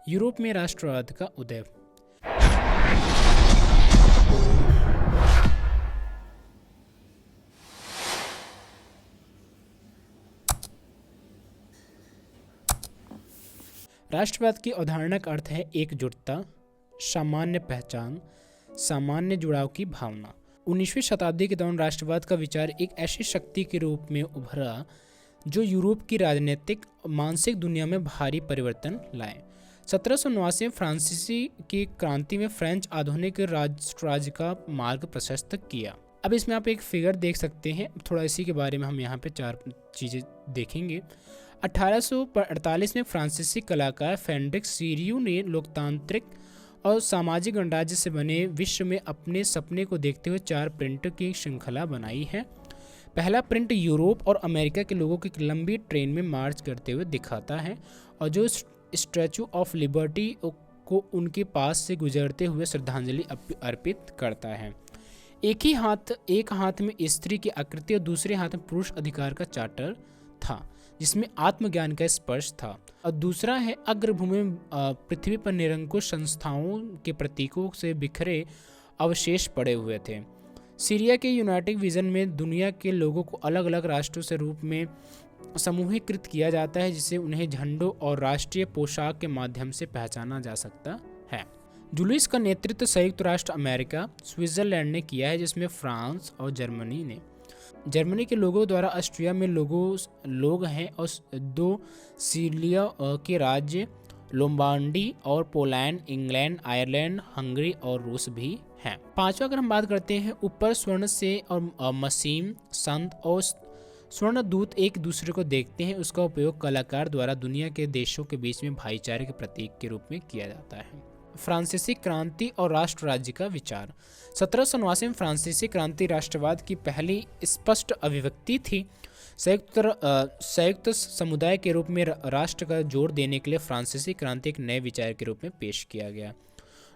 Europe में राष्ट्रवाद का उदय। राष्ट्रवाद की अवधारणा का अर्थ है एकजुटता, सामान्य पहचान, सामान्य जुड़ाव की भावना। 19वीं शताब्दी के दौरान राष्ट्रवाद का विचार एक ऐसी शक्ति के रूप में उभरा जो यूरोप की राजनीतिक और मानसिक दुनिया में भारी परिवर्तन लाए। 1789 में फ्रांसीसी की क्रांति में फ्रेंच आधुनिक राष्ट्रराज का मार्ग प्रशस्त किया। अब इसमें आप एक फिगर देख सकते हैं, थोड़ा इसी के बारे में हम यहाँ पे 4 चीज़ें देखेंगे। 1848 में फ्रांसीसी कलाकार फ्रेडरिक सीरियू ने लोकतांत्रिक और सामाजिक गणराज्य से बने विश्व में अपने सपने को देखते हुए 4 प्रिंट की श्रृंखला बनाई है। पहला प्रिंट यूरोप और अमेरिका के लोगों की एक लंबी ट्रेन में मार्च करते हुए दिखाता है और जो स्टैचू ऑफ लिबर्टी को उनके पास से गुजरते हुए श्रद्धांजलि अर्पित करता है। एक हाथ में स्त्री की आकृति और दूसरे हाथ में पुरुष अधिकार का चार्टर था जिसमें आत्मज्ञान का स्पर्श था, और दूसरा है अग्रभूमि में पृथ्वी पर निरंकुश संस्थाओं के प्रतीकों से बिखरे अवशेष पड़े हुए थे। सीरिया के यूनाइटेड विजन में दुनिया के लोगों को अलग अलग राष्ट्रों से रूप में समूहीकृत किया जाता है जिसे उन्हें झंडों और राष्ट्रीय पोशाक के माध्यम से पहचाना जा सकता है। जूलियस का नेतृत्व संयुक्त राष्ट्र अमेरिका, स्विट्जरलैंड ने किया है जिसमें फ्रांस और जर्मनी ने। जर्मनी के लोगों द्वारा ऑस्ट्रिया में लोग हैं और 2 सीलिया के राज्य लोम्बार्डी और पोलैंड, इंग्लैंड, आयरलैंड, हंगरी और रूस भी हैं। 5वां अगर हम बात करते हैं, ऊपर स्वर्ण से और मसीम, संत और स्वर्ण दूत एक दूसरे को देखते हैं। उसका उपयोग कलाकार द्वारा दुनिया के देशों के बीच में भाईचारे के प्रतीक के रूप में किया जाता है। फ्रांसीसी क्रांति और राष्ट्र राज्य का विचार। 1789 में फ्रांसीसी क्रांति राष्ट्रवाद की पहली स्पष्ट अभिव्यक्ति थी। संयुक्त समुदाय के रूप में राष्ट्र का जोर देने के लिए फ्रांसीसी क्रांति एक नए विचार के रूप में पेश किया गया।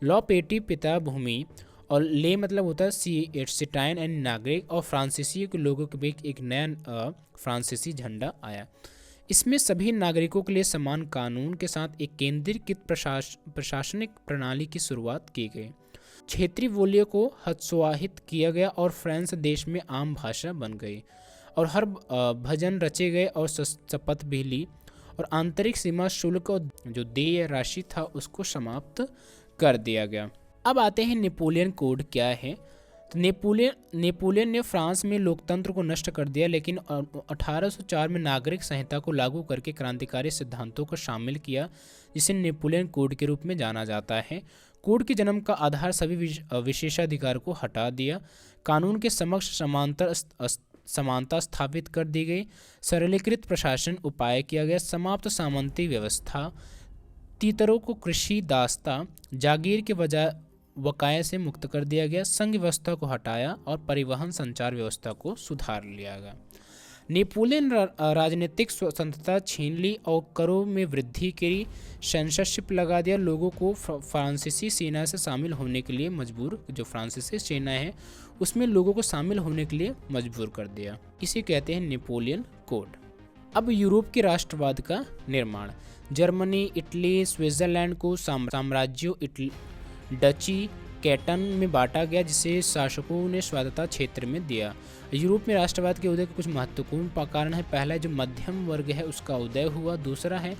लॉ पेटी पिता भूमि और ले मतलब होता है सिटाइन एंड नागरिक, और फ्रांसीसी के लोगों के बीच एक नया फ्रांसीसी झंडा आया। इसमें सभी नागरिकों के लिए समान कानून के साथ एक केंद्रीकृत प्रशासनिक प्रणाली की शुरुआत की गई। क्षेत्रीय बोलियों को हतोत्साहित किया गया और फ्रांस देश में आम भाषा बन गई, और हर भजन रचे गए और शपथ भी ली, और आंतरिक सीमा शुल्क और जो देय राशि था उसको समाप्त कर दिया गया। अब आते हैं नेपोलियन कोड क्या है। तो नेपोलियन ने फ्रांस में लोकतंत्र को नष्ट कर दिया, लेकिन 1804 में नागरिक संहिता को लागू करके क्रांतिकारी सिद्धांतों को शामिल किया जिसे नेपोलियन कोड के रूप में जाना जाता है। कोड के जन्म का आधार सभी विशेषाधिकार को हटा दिया, कानून के समक्ष समानता स्थापित कर दी गई, सरलीकृत प्रशासन उपाय किया गया, समाप्त सामंती व्यवस्था, तीतरों को कृषि दास्ता जागीर के बजाय वकाये से मुक्त कर दिया गया, संघ व्यवस्था को हटाया और परिवहन संचार व्यवस्था को सुधार लिया गया। नेपोलियन राजनीतिक स्वतंत्रता छीन ली और करों में वृद्धि करी, सेंसरशिप लगा दिया, लोगों को फ्रांसीसी सेना से शामिल होने के लिए मजबूर, जो फ्रांसीसी सेना है उसमें लोगों को शामिल होने के लिए मजबूर कर दिया। इसे कहते हैं नेपोलियन कोड। अब यूरोप के राष्ट्रवाद का निर्माण। जर्मनी, इटली, स्विट्जरलैंड को साम्राज्यों डची कैटन में बांटा गया जिसे शासकों ने स्वायत्तता क्षेत्र में दिया। यूरोप में राष्ट्रवाद के उदय के कुछ महत्वपूर्ण कारण है। पहला जो मध्यम वर्ग है उसका उदय हुआ, दूसरा है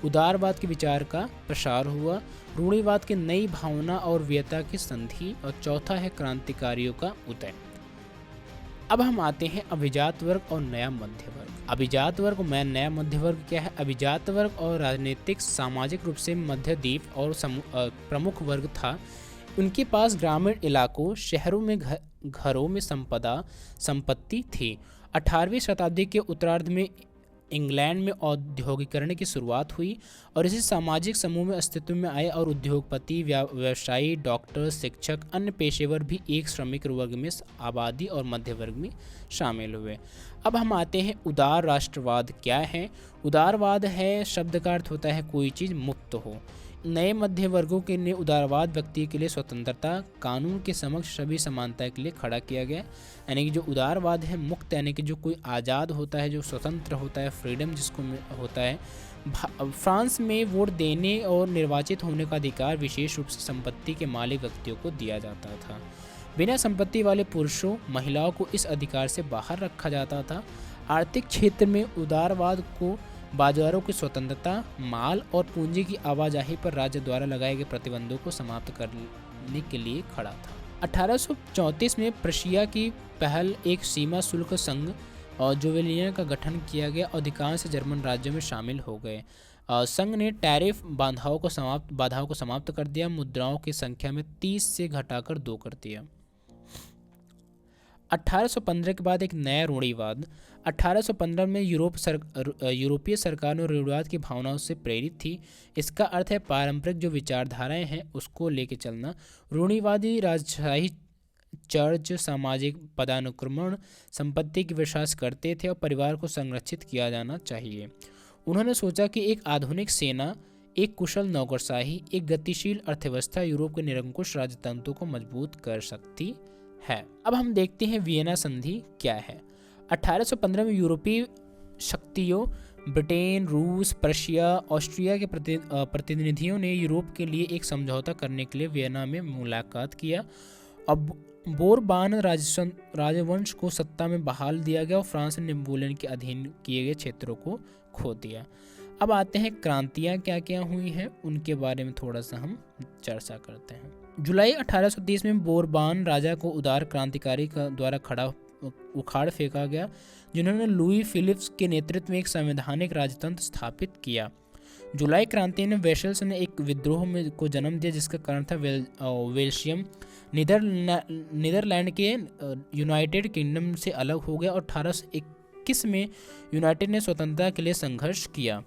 उदारवाद के विचार का प्रसार हुआ, रूढ़िवाद की नई भावना और वीरता की संधि, और चौथा है क्रांतिकारियों का उदय। अब हम आते हैं अभिजात वर्ग और नया मध्य वर्ग। अभिजात वर्ग और नया मध्य वर्ग क्या है। अभिजात वर्ग और राजनीतिक सामाजिक रूप से मध्यद्वीप और प्रमुख वर्ग था। उनके पास ग्रामीण इलाकों, शहरों में घरों में संपत्ति थी। 18वीं शताब्दी के उत्तरार्ध में इंग्लैंड में औद्योगिकरण की शुरुआत हुई और इसी सामाजिक समूह में अस्तित्व में आए, और उद्योगपति, व्यवसायी, डॉक्टर, शिक्षक, अन्य पेशेवर भी एक श्रमिक वर्ग में आबादी और मध्य वर्ग में शामिल हुए। अब हम आते हैं उदार राष्ट्रवाद क्या है। उदारवाद है, शब्द का अर्थ होता है कोई चीज़ मुक्त हो। नए मध्य वर्गों के लिए उदारवाद व्यक्ति के लिए स्वतंत्रता, कानून के समक्ष सभी समानता के लिए खड़ा किया गया। यानी कि जो उदारवाद है मुक्त, यानी कि जो कोई आज़ाद होता है, जो स्वतंत्र होता है, फ्रीडम जिसको होता है, फ्रांस में वोट देने और निर्वाचित होने का अधिकार विशेष रूप से संपत्ति के मालिक व्यक्तियों को दिया जाता था। बिना संपत्ति वाले पुरुषों, महिलाओं को इस अधिकार से बाहर रखा जाता था। आर्थिक क्षेत्र में उदारवाद को बाजारों की स्वतंत्रता, माल और पूंजी की आवाजाही पर राज्य द्वारा लगाए गए प्रतिबंधों को समाप्त करने के लिए खड़ा था। 1834 में प्रशिया की पहल एक सीमा शुल्क संघ और जोवेलियन का गठन किया गया। अधिकांश जर्मन राज्यों में शामिल हो गए। संघ ने टैरिफ बाधाओं को समाप्त कर दिया। मुद्राओं की संख्या में 30 से घटाकर 2 कर दिया। 1815 के बाद एक नया रूढ़िवाद। 1815 में यूरोपीय सरकारों रूढ़िवाद की भावनाओं से प्रेरित थी। इसका अर्थ है पारंपरिक जो विचारधाराएं हैं उसको लेके चलना। रूढ़िवादी राजशाही, चर्च, सामाजिक पदानुक्रमण, संपत्ति की विश्वास करते थे और परिवार को संरक्षित किया जाना चाहिए। उन्होंने सोचा कि एक आधुनिक सेना, एक कुशल नौकरशाही, एक गतिशील अर्थव्यवस्था यूरोप के निरंकुश राजतंत्रों को मजबूत कर सकती है। अब हम देखते हैं वियना संधि क्या है। 1815 में यूरोपीय शक्तियों ब्रिटेन, रूस, प्रशिया, ऑस्ट्रिया के प्रतिनिधियों ने यूरोप के लिए एक समझौता करने के लिए वियना में मुलाकात किया। अब बोरबान राजवंश को सत्ता में बहाल दिया गया और फ्रांस ने नेपोलियन के अधीन किए गए क्षेत्रों को खो दिया। अब आते हैं क्रांतियाँ क्या क्या हुई हैं, उनके बारे में थोड़ा सा हम चर्चा करते हैं। जुलाई 1830 में बोरबान राजा को उदार क्रांतिकारी द्वारा उखाड़ फेंका गया, जिन्होंने लुई फिलिप्स के नेतृत्व में एक संवैधानिक राजतंत्र स्थापित किया। जुलाई क्रांति ने वेशल्स ने एक विद्रोह को जन्म दिया, जिसका कारण था बेल्जियम नीदरलैंड के यूनाइटेड किंगडम से अलग हो गया और 1821 में यूनाइटेड ने स्वतंत्रता के लिए संघर्ष किया।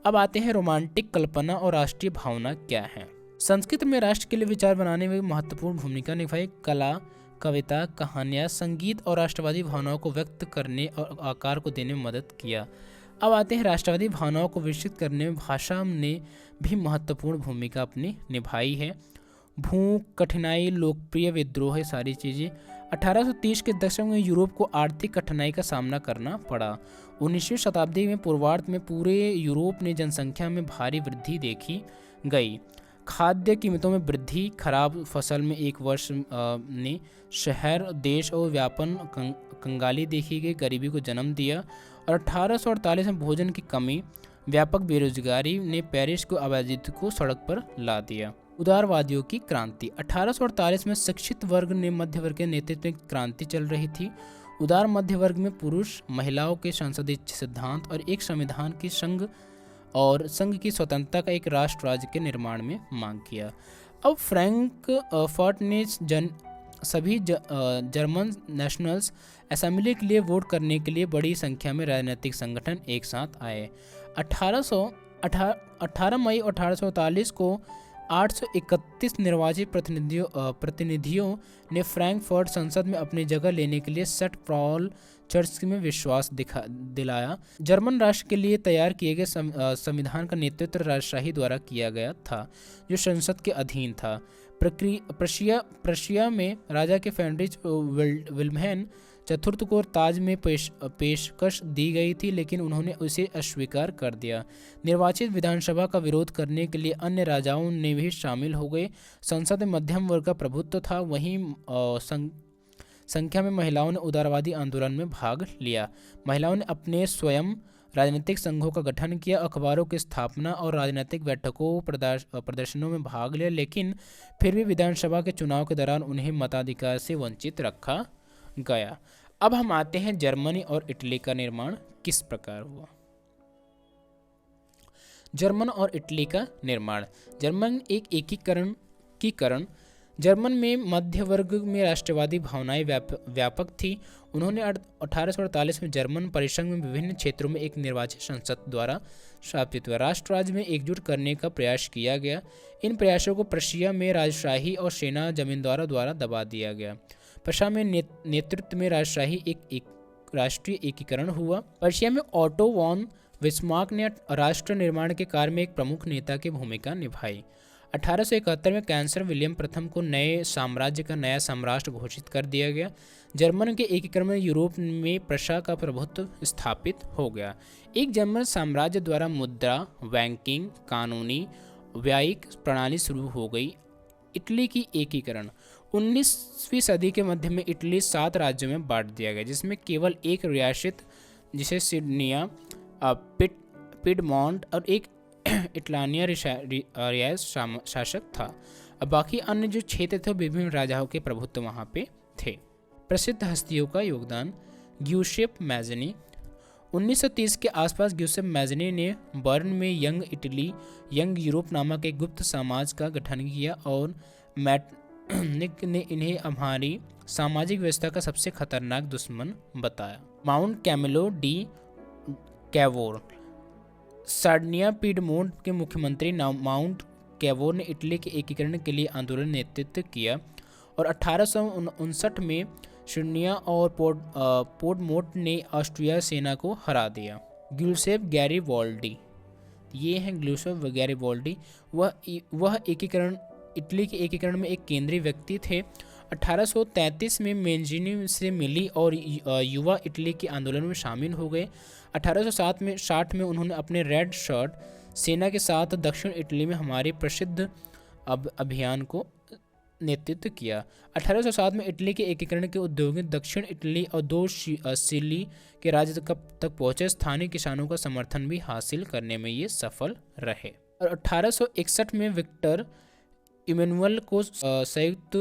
अब आते हैं रोमांटिक कल्पना और राष्ट्रीय भावना क्या है। संस्कृत में राष्ट्र के लिए विचार बनाने में महत्वपूर्ण भूमिका निभाई। कला, कविता, कहानियाँ, संगीत और राष्ट्रवादी भावनाओं को व्यक्त करने और आकार को देने में मदद किया। अब आते हैं राष्ट्रवादी भावनाओं को विकसित करने में भाषा ने भी महत्वपूर्ण भूमिका अपनी निभाई है। भूख, कठिनाई, लोकप्रिय विद्रोह, सारी चीज़ें। 1830 के दशक में यूरोप को आर्थिक कठिनाई का सामना करना पड़ा। 19वीं शताब्दी में पूर्वार्ध में पूरे यूरोप ने जनसंख्या में भारी वृद्धि देखी गई। खाद्य कीमतों में वृद्धि, खराब फसल में एक वर्ष ने शहर, देश और व्यापन कंगाली देखी गई, गरीबी को जन्म दिया। और 1848 में भोजन की कमी, व्यापक बेरोजगारी ने पेरिस को आबादी को सड़क पर ला दिया। उदारवादियों की क्रांति। 1848 में शिक्षित वर्ग ने मध्य वर्ग के नेतृत्व में क्रांति चल रही थी। उदार मध्य वर्ग में पुरुष, महिलाओं के संसदीय सिद्धांत और एक संविधान की संघ की स्वतंत्रता का एक राष्ट्र राज्य के निर्माण में मांग किया। अब फ्रैंकफर्ट ने सभी जर्मन नेशनल्स असेंबली के लिए वोट करने के लिए बड़ी संख्या में राजनीतिक संगठन एक साथ आए। 18 मई 1848 को 831 निर्वाचित प्रतिनिधियों ने फ्रैंकफर्ट संसद में अपनी जगह लेने के लिए सेंट पॉल चर्च में विश्वास दिलाया। जर्मन राष्ट्र के लिए तैयार किए गए संविधान का नेतृत्व राजशाही द्वारा किया गया था, जो संसद के अधीन था। प्रशिया में राजा के फ्रेडरिच विल्हेम चतुर्थ को ताज में पेशकश दी गई थी, लेकिन उन्होंने उसे अस्वीकार कर दिया। निर्वाचित विधानसभा का विरोध करने के लिए अन्य राजाओं ने भी शामिल हो गए। संसद में मध्यम वर्ग का प्रभुत्व था। वहीं संख्या में महिलाओं ने उदारवादी आंदोलन में भाग लिया। महिलाओं ने अपने स्वयं राजनीतिक संघों का गठन किया, अखबारों की स्थापना और राजनीतिक बैठकों प्रदर्शनों में भाग लिया, लेकिन फिर भी विधानसभा के चुनाव के दौरान उन्हें मताधिकार से वंचित रखा गया। अब हम आते हैं जर्मनी और इटली का निर्माण किस प्रकार हुआ। जर्मन और इटली का निर्माण। जर्मन एक एकीकरण। जर्मन में मध्य वर्ग में राष्ट्रवादी भावनाएं व्यापक थी। उन्होंने 1848 में जर्मन परिसंघ में विभिन्न क्षेत्रों में एक निर्वाचित संसद द्वारा स्थापित हुआ। राष्ट्र राज्य में एकजुट करने का प्रयास किया गया। इन प्रयासों को प्रशिया में राजशाही और सेना जमींदारों द्वारा दबा दिया गया। प्रशिया में नेतृत्व में राजशाही एक राष्ट्रीय एकीकरण हुआ। प्रशिया में ऑटो वॉन बिस्मार्क ने राष्ट्र निर्माण के कार्य में एक प्रमुख नेता की भूमिका निभाई। 1871 में कैंसर विलियम प्रथम को नए साम्राज्य का नया सम्राट घोषित कर दिया गया। जर्मन के एकीकरण में यूरोप में प्रशा का प्रभुत्व स्थापित हो गया। एक जर्मन साम्राज्य द्वारा मुद्रा, बैंकिंग, कानूनी, व्यायिक प्रणाली शुरू हो गई। इटली की एकीकरण 19वीं सदी के मध्य में इटली 7 राज्यों में बांट दिया गया, जिसमें केवल एक रियासत जिसे सिडनिया, पिडमॉन्ट और एक इटलानिया रियासत शासक था। अब बाकी अन्य जो क्षेत्र थे विभिन्न राजाओं के प्रभुत्व वहाँ पे थे। प्रसिद्ध हस्तियों का योगदान। ग्यूसेप मैज़नी 1930 के आसपास ग्यूसेप मैज़नी ने बर्न में यंग यूरोप नामक एक गुप्त समाज का गठन किया और मैटनिक ने इन्हें हमारी सामाजिक व्यवस्था का सबसे खतरनाक दुश्मन बताया। Count Camillo di Cavour Sardinia Piedmont के मुख्यमंत्री माउंट कैवोर ने इटली के एकीकरण के लिए आंदोलन नेतृत्व किया और 1859 में सिडनिया और पोर्टमोट ने ऑस्ट्रिया सेना को हरा दिया। ग्यूसेप गैरिबाल्डी, ये हैं ग्यूसेप गैरिबाल्डी। वह इटली के एकीकरण में एक केंद्रीय व्यक्ति थे। 1833 में मेंजिनी से मिली और युवा इटली के आंदोलन में शामिल हो गए। 1860 में उन्होंने अपने रेड शर्ट सेना के साथ दक्षिण इटली में हमारे प्रसिद्ध अभियान को नेतृत्व किया। 1807 में इटली के एकीकरण के उद्योगी दक्षिण इटली और 2 सिली के राज्य तक पहुंचे। स्थानीय किसानों का समर्थन भी हासिल करने में ये सफल रहे। और 1861 में विक्टर इमैनुअल को संयुक्त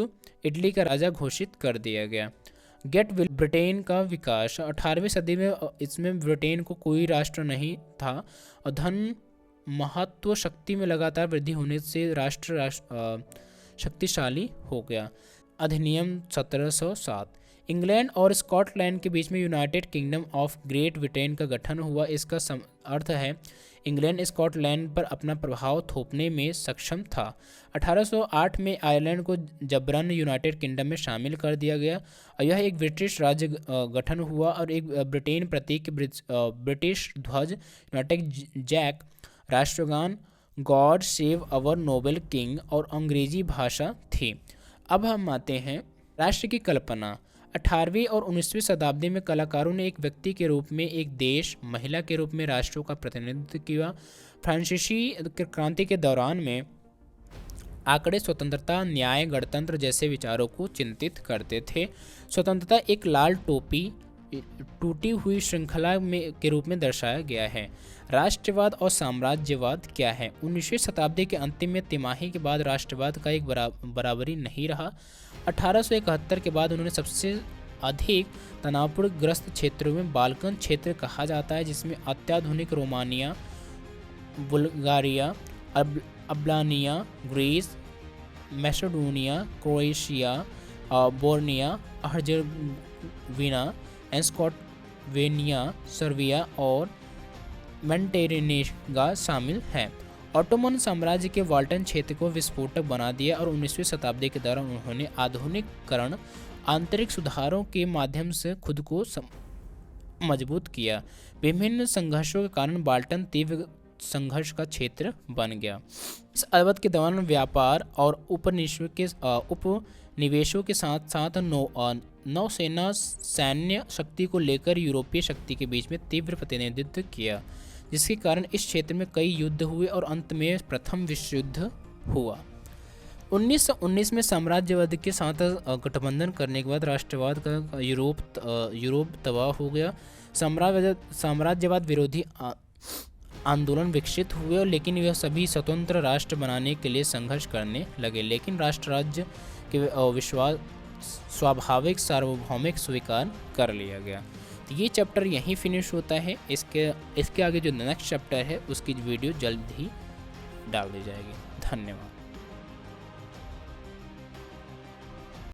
इटली का राजा घोषित कर दिया गया। ब्रिटेन का विकास 18वीं सदी में इसमें ब्रिटेन को कोई राष्ट्र नहीं था और धन महत्व शक्ति में लगातार वृद्धि होने से राष्ट्र शक्तिशाली हो गया। अधिनियम 1707 इंग्लैंड और स्कॉटलैंड के बीच में United kingdom of great Britain का गठन हुआ। इसका अर्थ है इंग्लैंड स्कॉटलैंड पर अपना प्रभाव थोपने में सक्षम था। 1808 में आयरलैंड को जबरन यूनाइटेड किंगडम में शामिल कर दिया गया और यह एक ब्रिटिश राज्य गठन हुआ और एक ब्रिटेन प्रतीक ब्रिटिश ध्वज, यूनाइटेड जैक, राष्ट्रगान God save our Nobel king और अंग्रेजी भाषा थी। अब हम आते हैं राष्ट्र की कल्पना। 18वीं और 19वीं शताब्दी में कलाकारों ने एक व्यक्ति के रूप में, एक देश, महिला के रूप में राष्ट्रों का प्रतिनिधित्व किया। फ्रांसीसी क्रांति के दौरान में आंकड़े स्वतंत्रता, न्याय, गणतंत्र जैसे विचारों को चिंतित करते थे। स्वतंत्रता एक लाल टोपी टूटी हुई श्रृंखला के रूप में दर्शाया गया है। राष्ट्रवाद और साम्राज्यवाद क्या है? 19वीं शताब्दी के अंतिम में तिमाही के बाद राष्ट्रवाद का एक बराबरी नहीं रहा। 1871 के बाद उन्होंने सबसे अधिक तनावपूर्ण ग्रस्त क्षेत्रों में बाल्कन क्षेत्र कहा जाता है, जिसमें अत्याधुनिक Romania, Bulgaria, Albania, Greece, Macedonia, Croatia, Bosnia, Herzegovina, Slovenia, Serbia और मोंटेनेग्रो शामिल हैं। ऑटोमन साम्राज्य के वाल्टन क्षेत्र को विस्फोटक बना दिया और 19वीं शताब्दी के दौरान उन्होंने आधुनिकीकरण, आंतरिक सुधारों के माध्यम से खुद को मजबूत किया। विभिन्न संघर्षों के कारण बाल्टन तीव्र संघर्ष का क्षेत्र बन गया। इस अवध के दौरान व्यापार और उपनिवेशों के साथ साथ नौसेना सैन्य शक्ति को लेकर यूरोपीय शक्ति के बीच में तीव्र प्रतिनिधित्व किया, जिसके कारण इस क्षेत्र में कई युद्ध हुए और अंत में प्रथम विश्व युद्ध हुआ। 1919 में साम्राज्यवाद के साथ गठबंधन करने के बाद राष्ट्रवाद का यूरोप तबाह हो गया। साम्राज्यवाद विरोधी आंदोलन विकसित हुए, लेकिन वह सभी स्वतंत्र राष्ट्र बनाने के लिए संघर्ष करने लगे, लेकिन राष्ट्र राज्य के स्वाभाविक सार्वभौमिक स्वीकार कर लिया गया। तो ये चैप्टर यहीं फिनिश होता है। इसके आगे जो नेक्स्ट चैप्टर है उसकी वीडियो जल्द ही डाल दी जाएगी। धन्यवाद।